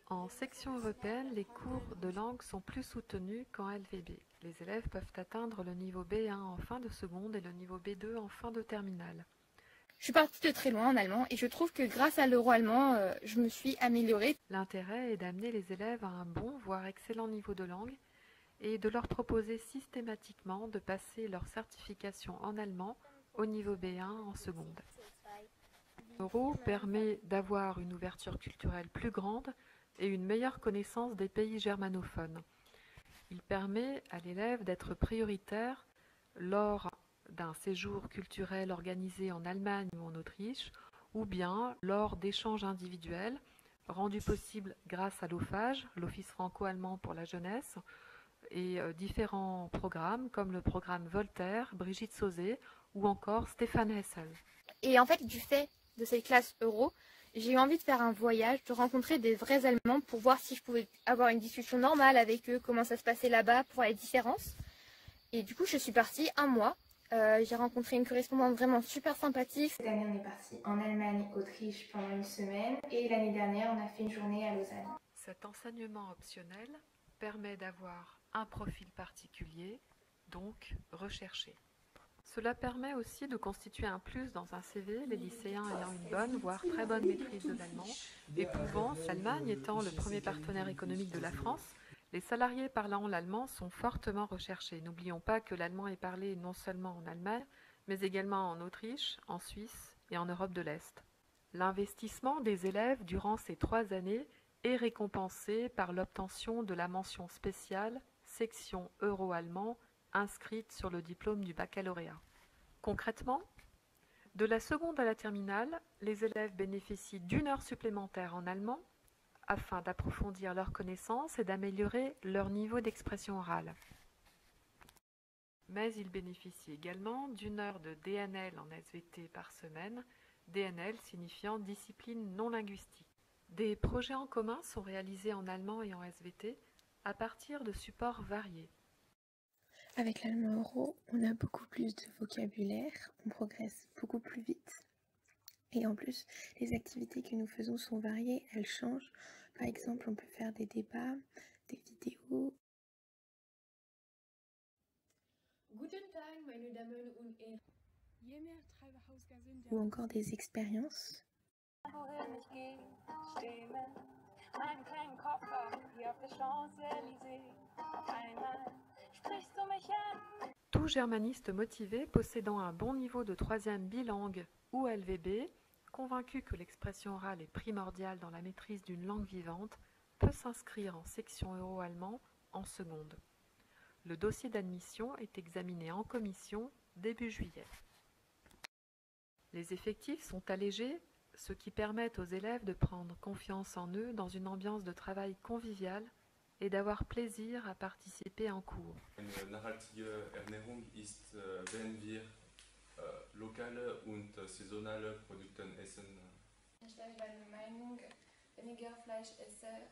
En section européenne, les cours de langue sont plus soutenus qu'en LVB. Les élèves peuvent atteindre le niveau B1 en fin de seconde et le niveau B2 en fin de terminale. Je suis partie de très loin en allemand et je trouve que grâce à l'euro allemand, je me suis améliorée. L'intérêt est d'amener les élèves à un bon, voire excellent niveau de langue et de leur proposer systématiquement de passer leur certification en allemand au niveau B1 en seconde. L'euro permet d'avoir une ouverture culturelle plus grande et une meilleure connaissance des pays germanophones. Il permet à l'élève d'être prioritaire lors d'un séjour culturel organisé en Allemagne ou en Autriche, ou bien lors d'échanges individuels rendus possibles grâce à l'OFAGE, l'Office franco-allemand pour la jeunesse, et différents programmes comme le programme Voltaire, Brigitte Sauzet ou encore Stéphane Hessel. Et en fait, du fait de cette classe euro, j'ai eu envie de faire un voyage, de rencontrer des vrais Allemands pour voir si je pouvais avoir une discussion normale avec eux, comment ça se passait là-bas, pour voir les différences. Et du coup, je suis partie un mois. J'ai rencontré une correspondante vraiment super sympathique. Cette année, on est parti en Allemagne, Autriche pendant une semaine. Et l'année dernière, on a fait une journée à Lausanne. Cet enseignement optionnel permet d'avoir un profil particulier, donc recherché. Cela permet aussi de constituer un plus dans un CV, les lycéens ayant une bonne, voire très bonne maîtrise de l'allemand, et pouvant, l'Allemagne étant le premier partenaire économique de la France, les salariés parlant l'allemand sont fortement recherchés. N'oublions pas que l'allemand est parlé non seulement en Allemagne, mais également en Autriche, en Suisse et en Europe de l'Est. L'investissement des élèves durant ces 3 années est récompensé par l'obtention de la mention spéciale section euro-allemand inscrite sur le diplôme du baccalauréat. Concrètement, de la seconde à la terminale, les élèves bénéficient d'1 heure supplémentaire en allemand afin d'approfondir leurs connaissances et d'améliorer leur niveau d'expression orale. Mais ils bénéficient également d'1 heure de DNL en SVT par semaine, DNL signifiant discipline non linguistique. Des projets en commun sont réalisés en allemand et en SVT à partir de supports variés. Avec l'allemand euro, on a beaucoup plus de vocabulaire, on progresse beaucoup plus vite. Et en plus, les activités que nous faisons sont variées, elles changent. Par exemple, on peut faire des débats, des vidéos. Ou encore des expériences. Tout germaniste motivé possédant un bon niveau de 3e bilingue ou LVB, convaincu que l'expression orale est primordiale dans la maîtrise d'une langue vivante, peut s'inscrire en section euro-allemand en seconde. Le dossier d'admission est examiné en commission début juillet. Les effectifs sont allégés, ce qui permet aux élèves de prendre confiance en eux dans une ambiance de travail conviviale et d'avoir plaisir à participer en cours. Eine nachhaltige Ernährung ist, wenn wir lokale und saisonale Produkte essen. Ich bin der Meinung, weniger Fleisch essen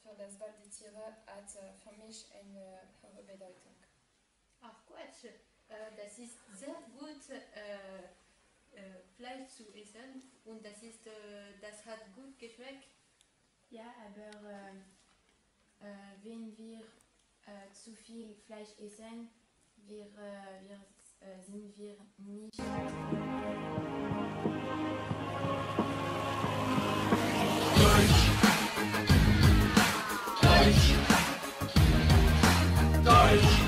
für das Wohl der Tiere hat für mich eine hohe Bedeutung. Ach Quatsch, das ist sehr gut Fleisch zu essen und das hat gut geschmeckt. Ja, aber wenn wir zu viel Fleisch essen, sind wir nicht. Deutsch.